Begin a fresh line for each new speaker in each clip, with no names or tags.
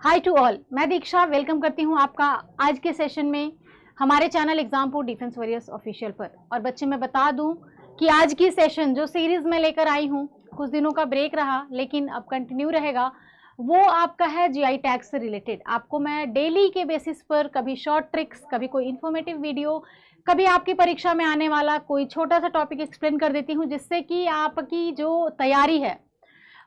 Hi to all, मैं दीक्षा welcome करती हूँ आपका आज के सेशन में हमारे channel Exampur defence warriors official पर। और बच्चे मैं बता दूं कि आज की सेशन जो सीरीज में लेकर आई हूँ, कुछ दिनों का ब्रेक रहा लेकिन अब कंटिन्यू रहेगा, वो आपका है जीआई टैग से रिलेटेड। आपको मैं डेली के बेसिस पर कभी शॉर्ट ट्रिक्स, कभी कोई इन्फॉर्मेटिव वीडियो, कभी आपकी परीक्षा में आने वाला कोई छोटा सा टॉपिक एक्सप्लेन कर देती हूँ, जिससे कि आपकी जो तैयारी है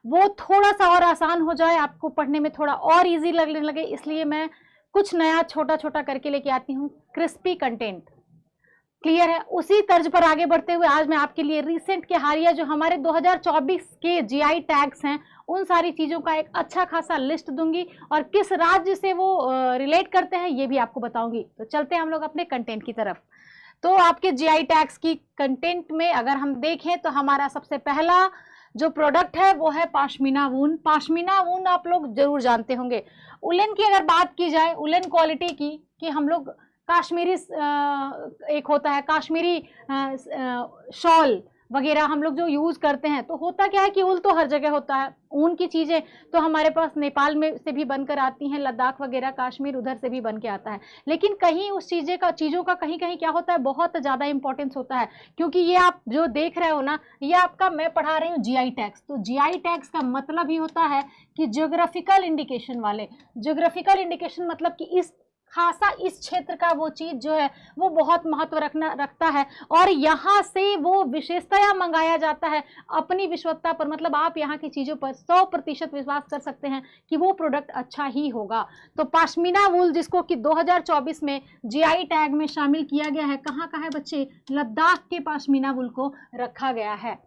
वो थोड़ा सा और आसान हो जाए, आपको पढ़ने में थोड़ा और इजी लगने लगे। इसलिए मैं कुछ नया छोटा छोटा करके लेके आती हूँ, क्रिस्पी कंटेंट। क्लियर है? उसी तर्ज पर आगे बढ़ते हुए आज मैं आपके लिए रिसेंट के हालिया जो हमारे 2024 के जीआई टैग्स हैं, उन सारी चीजों का एक अच्छा खासा लिस्ट दूंगी और किस राज्य से वो रिलेट करते हैं ये भी आपको बताऊंगी। तो चलते हैं हम लोग अपने कंटेंट की तरफ। तो आपके जीआई टैग्स की कंटेंट में अगर हम देखें तो हमारा सबसे पहला जो प्रोडक्ट है वो है पाशमीना वून। पाशमीना वून आप लोग जरूर जानते होंगे। उलन की अगर बात की जाए, उलन क्वालिटी की, कि हम लोग काश्मीरी एक होता है काश्मीरी शॉल वगैरह हम लोग जो यूज करते हैं, तो होता क्या है कि उल तो हर जगह होता है, ऊन की चीजें तो हमारे पास नेपाल में से भी बनकर आती हैं, लद्दाख वगैरह कश्मीर उधर से भी बन के आता है। लेकिन कहीं उस चीजों का कहीं कहीं क्या होता है, बहुत ज्यादा इंपॉर्टेंस होता है। क्योंकि ये आप जो देख रहे हो ना, ये आपका मैं पढ़ा रही हूँ जीआई टैग्स। तो जीआई टैग्स का मतलब ही होता है कि ज्योग्राफिकल इंडिकेशन वाले। ज्योग्राफिकल इंडिकेशन मतलब कि इस खासा इस क्षेत्र का वो चीज जो है वो बहुत महत्व रखता है और यहाँ से वो विशेषतया मंगाया जाता है अपनी विश्वसनीयता पर। मतलब आप यहाँ की चीजों पर 100% विश्वास कर सकते हैं कि वो प्रोडक्ट अच्छा ही होगा। तो पाशमीना वूल जिसको कि 2024 में जीआई टैग में शामिल किया गया है, कहाँ का है बच्चे? लद्दाख के पाशमीना वूल को रखा गया है।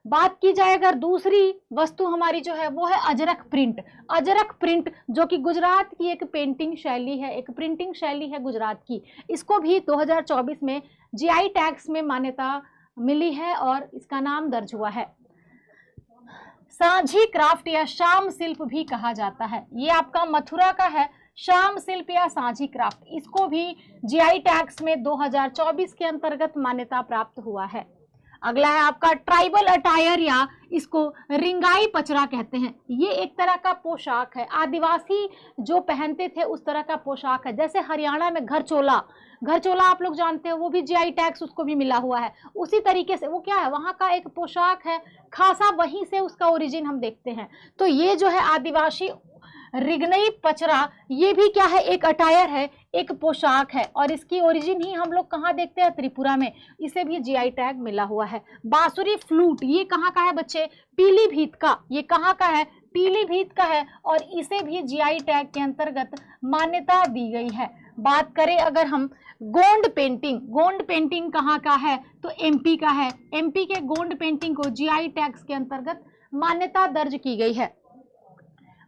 बात की जाए अगर दूसरी वस्तु हमारी जो है वो है अजरक प्रिंट। अजरक प्रिंट जो कि गुजरात की एक पेंटिंग शैली है, एक प्रिंटिंग शैली है गुजरात की। इसको भी 2024 में जीआई टैग्स में मान्यता मिली है और इसका नाम दर्ज हुआ है। सांझी क्राफ्ट या शाम शिल्प भी कहा जाता है। ये आपका मथुरा का है, शाम शिल्प या सांझी क्राफ्ट। इसको भी जीआई टैग्स में 2024 के अंतर्गत मान्यता प्राप्त हुआ है। अगला है आपका ट्राइबल अटायर या इसको रिंगाई पचरा कहते हैं। ये एक तरह का पोशाक है, आदिवासी जो पहनते थे उस तरह का पोशाक है। जैसे हरियाणा में घरचोला, घरचोला आप लोग जानते हो, वो भी जीआई टैग्स उसको भी मिला हुआ है। उसी तरीके से वो क्या है, वहाँ का एक पोशाक है, खासा वहीं से उसका ओरिजिन हम देखते हैं। तो ये जो है आदिवासी रिगनई पचरा, ये भी क्या है, एक अटायर है, एक पोशाक है और इसकी ओरिजिन ही हम लोग कहाँ देखते हैं? त्रिपुरा में। इसे भी जीआई टैग मिला हुआ है। बांसुरी फ्लूट, ये कहाँ का है बच्चे? पीलीभीत का। ये कहाँ का है? पीलीभीत का है और इसे भी जीआई टैग के अंतर्गत मान्यता दी गई है। बात करें अगर हम गोंड पेंटिंग, गोंड पेंटिंग कहाँ का है? तो एमपी का है। एमपी के गोंड पेंटिंग को जीआई टैग्स के अंतर्गत मान्यता दर्ज की गई है।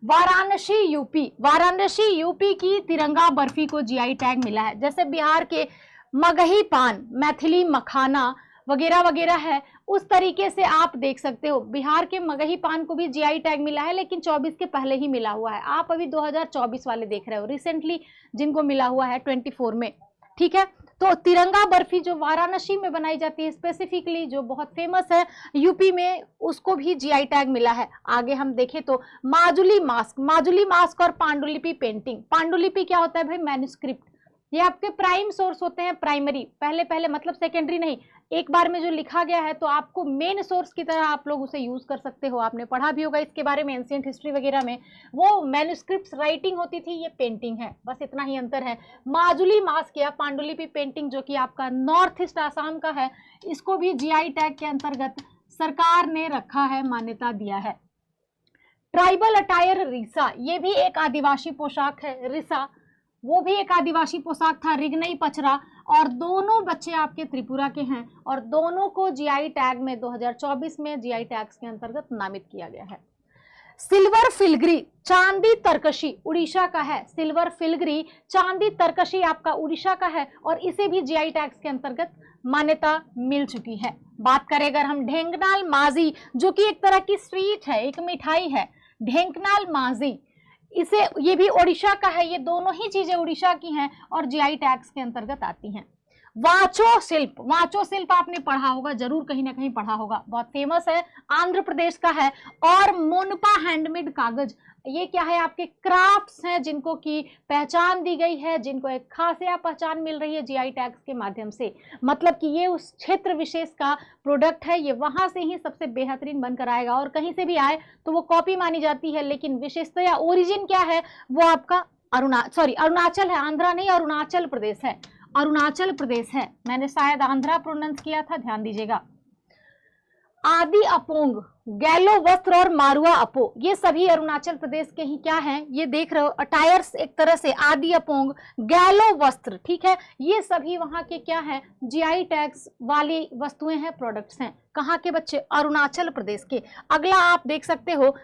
वाराणसी यूपी, वाराणसी यूपी की तिरंगा बर्फी को जीआई टैग मिला है। जैसे बिहार के मगही पान, मैथिली मखाना वगैरह वगैरह है, उस तरीके से आप देख सकते हो बिहार के मगही पान को भी जीआई टैग मिला है, लेकिन 24 के पहले ही मिला हुआ है। आप अभी 2024 वाले देख रहे हो, रिसेंटली जिनको मिला हुआ है 24 में। ठीक है, तो तिरंगा बर्फी जो वाराणसी में बनाई जाती है स्पेसिफिकली, जो बहुत फेमस है यूपी में, उसको भी जीआई टैग मिला है। आगे हम देखें तो माजुली मास्क, माजुली मास्क और पांडुलिपि पेंटिंग। पांडुलिपि क्या होता है भाई? मैन्युस्क्रिप्ट। ये आपके प्राइम सोर्स होते हैं, प्राइमरी, पहले पहले मतलब सेकेंडरी नहीं, एक बार में जो लिखा गया है तो आपको मेन सोर्स की तरह आप लोग उसे यूज कर सकते हो। आपने पढ़ा भी होगा इसके बारे में एंशिएंट हिस्ट्री वगैरह में। वो मैन्युस्क्रिप्ट्स राइटिंग होती थी, ये पेंटिंग है, बस इतना ही अंतर है। माजुली मास्क या पांडुलिपि पेंटिंग जो कि आपका नॉर्थ ईस्ट आसाम का है, इसको भी जीआई टैग के अंतर्गत सरकार ने रखा है, मान्यता दिया है। ट्राइबल अटायर रिसा, ये भी एक आदिवासी पोशाक है। रिसा वो भी एक आदिवासी पोशाक था, रिगनई पचरा, और दोनों बच्चे आपके त्रिपुरा के हैं और दोनों को जीआई टैग में 2024 में जीआई टैग्स के अंतर्गत नामित किया गया है। सिल्वर फिलग्री, चांदी तरकशी, उड़ीसा का है। सिल्वर फिलग्री, चांदी तरकशी आपका उड़ीसा का है और इसे भी जीआई टैग्स के अंतर्गत मान्यता मिल चुकी है। बात करें अगर हम ढेंकनाल माजी, जो कि एक तरह की स्वीट है, एक मिठाई है, ढेंकनाल माजी, इसे ये भी ओडिशा का है। ये दोनों ही चीजें उड़ीसा की हैं और जीआई टैग्स के अंतर्गत आती हैं। वाचो शिल्प, वाचो शिल्प आपने पढ़ा होगा, जरूर कहीं ना कहीं पढ़ा होगा, बहुत फेमस है, आंध्र प्रदेश का है। और मोनपा हैंडमेड कागज, ये क्या है, आपके क्राफ्ट्स हैं जिनको की पहचान दी गई है, जिनको एक खासियत पहचान मिल रही है जीआई टैग्स के माध्यम से। मतलब कि ये उस क्षेत्र विशेष का प्रोडक्ट है, ये वहां से ही सबसे बेहतरीन बनकर आएगा, और कहीं से भी आए तो वो कॉपी मानी जाती है, लेकिन विशेषता या ओरिजिन क्या है, वो आपका अरुणाचल है, आंध्रा नहीं, अरुणाचल प्रदेश है, अरुणाचल प्रदेश है। मैंने शायद आंध्रा प्रोनाउंस किया था, ध्यान दीजिएगा। आदि अपोंग, गैलो वस्त्र और मारुआ अपो, ये सभी अरुणाचल प्रदेश के ही क्या हैं, ये देख रहे हो अटायर्स, एक तरह से आदि अपोंग, गैलो वस्त्र, ठीक है, ये सभी वहां के क्या है, जीआई टैग्स वाली वस्तुएं हैं, प्रोडक्ट्स हैं। कहाँ के बच्चे, अरुणाचल प्रदेश के। अगला आप देख सकते हो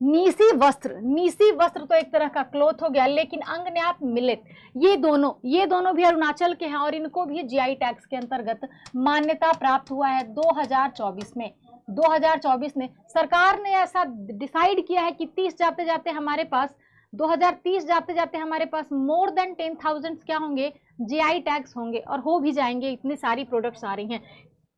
नीसी वस्त्र, नीसी वस्त्र तो एक तरह का क्लोथ हो गया, लेकिन अंगन्यात मिलेट, ये दोनों भी अरुणाचल के हैं, और इनको भी जीआई टैग्स के अंतर्गत मान्यता प्राप्त हुआ है 2024 में। 2024 में सरकार ने ऐसा डिसाइड किया है कि 2030 जाते जाते हमारे पास मोर देन 10,000 क्या होंगे, जीआई टैग्स होंगे, और हो भी जाएंगे, इतनी सारी प्रोडक्ट्स आ रही हैं।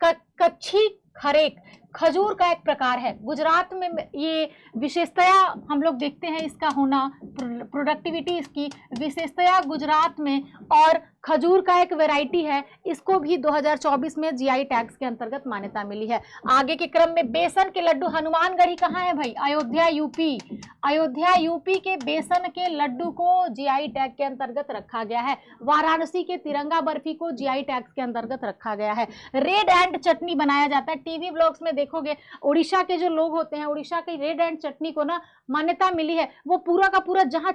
कच्छी खरेक, खजूर का एक प्रकार है, गुजरात में ये विशेषतया हम लोग देखते हैं इसका होना, प्रोडक्टिविटी इसकी विशेषतया गुजरात में, और खजूर का एक वैरायटी है, इसको भी 2024 में जीआई टैग्स के अंतर्गत मान्यता मिली है। आगे के क्रम में बेसन के लड्डू, हनुमानगढ़ी कहाँ है भाई, अयोध्या यूपी, अयोध्या यूपी के बेसन के लड्डू को जीआई टैग के अंतर्गत रखा गया है। वाराणसी के तिरंगा बर्फी को जीआई टैग्स के अंतर्गत रखा गया है। रेड एंड चटनी बनाया जाता है, टीवी ब्लॉग्स में देखोगे उड़ीसा के जो लोग होते हैं, उड़ीसा की रेड एंड चटनी को ना मान्यता मिली है, वो पूरा का पूरा जहां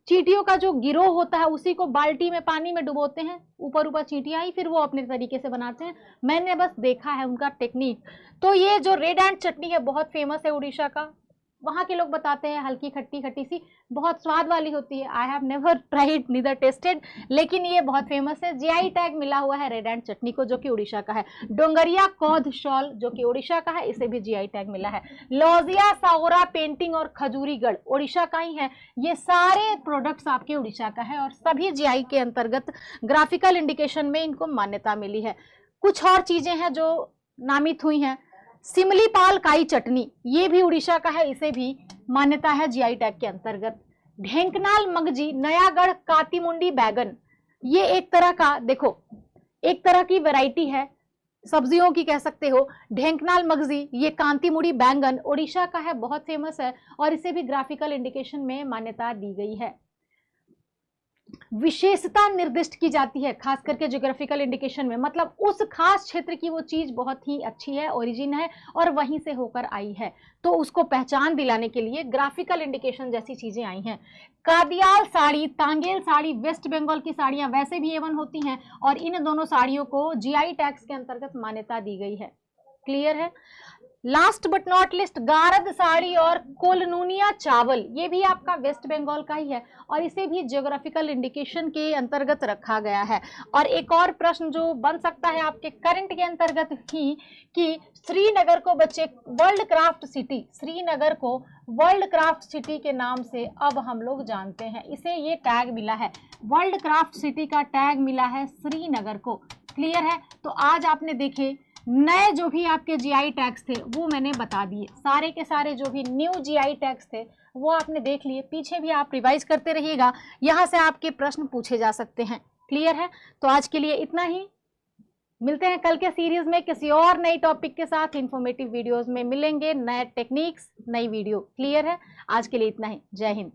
चींटियों का जो गिरोह होता है उसी को बाल्टी में पानी में डुबोते हैं, ऊपर ऊपर चींटियां ही फिर वो अपने तरीके से बनाते हैं, मैंने बस देखा है उनका टेक्निक। तो ये जो रेड एंड चटनी है बहुत फेमस है उड़ीसा का, वहाँ के लोग बताते हैं हल्की खट्टी खट्टी सी, बहुत स्वाद वाली होती है। I have never tried neither tested, लेकिन ये बहुत फेमस है। जीआई टैग मिला हुआ है रेड एंड चटनी को, जो कि उड़ीसा का है। डोंगरिया कौध शॉल जो कि उड़ीसा का है, इसे भी जीआई टैग मिला है। लौजिया साओरा पेंटिंग और खजूरीगढ़ उड़ीसा का ही है। ये सारे प्रोडक्ट्स आपके उड़ीसा का है, और सभी जीआई के अंतर्गत ग्राफिकल इंडिकेशन में इनको मान्यता मिली है। कुछ और चीजें हैं जो नामित हुई हैं, सिमलीपाल काई चटनी, ये भी उड़ीसा का है, इसे भी मान्यता है जीआई टैग के अंतर्गत। ढेंकनाल मगजी, नयागढ़ कातीमुंडी बैगन, ये एक तरह का, देखो एक तरह की वैरायटी है, सब्जियों की कह सकते हो। ढेंकनाल मगजी, ये कांतीमुड़ी बैंगन उड़ीसा का है, बहुत फेमस है, और इसे भी ग्राफिकल इंडिकेशन में मान्यता दी गई है। विशेषता निर्दिष्ट की जाती है खास करके ज्योग्राफिकल इंडिकेशन में, मतलब उस खास क्षेत्र की वो चीज बहुत ही अच्छी है, ओरिजिन है, और वहीं से होकर आई है, तो उसको पहचान दिलाने के लिए ग्राफिकल इंडिकेशन जैसी चीजें आई हैं। कादियाल साड़ी, तांगेल साड़ी, वेस्ट बंगाल की साड़ियां वैसे भी A1 होती हैं, और इन दोनों साड़ियों को जीआई टैग्स के अंतर्गत मान्यता दी गई है। क्लियर है। Last but not least, Garad sari और कोलनूनिया चावल, ये भी आपका वेस्ट बंगाल का ही है, और इसे भी ज्योग्राफिकल इंडिकेशन के अंतर्गत रखा गया है। और एक और प्रश्न जो बन सकता है आपके करंट के अंतर्गत ही, कि श्रीनगर को बच्चे वर्ल्ड क्राफ्ट सिटी, श्रीनगर को वर्ल्ड क्राफ्ट सिटी के नाम से अब हम लोग जानते हैं, इसे ये टैग मिला है, वर्ल्ड क्राफ्ट सिटी का टैग मिला है श्रीनगर को। क्लियर है। तो आज आपने देखे नए जो भी आपके जीआई टैग्स थे वो मैंने बता दिए, सारे के सारे जो भी न्यू जीआई टैग्स थे वो आपने देख लिए, पीछे भी आप रिवाइज करते रहिएगा, यहाँ से आपके प्रश्न पूछे जा सकते हैं। क्लियर है। तो आज के लिए इतना ही, मिलते हैं कल के सीरीज में किसी और नई टॉपिक के साथ, इंफॉर्मेटिव वीडियोस में मिलेंगे, नए टेक्निक्स, नई वीडियो। क्लियर है। आज के लिए इतना ही, जय हिंद।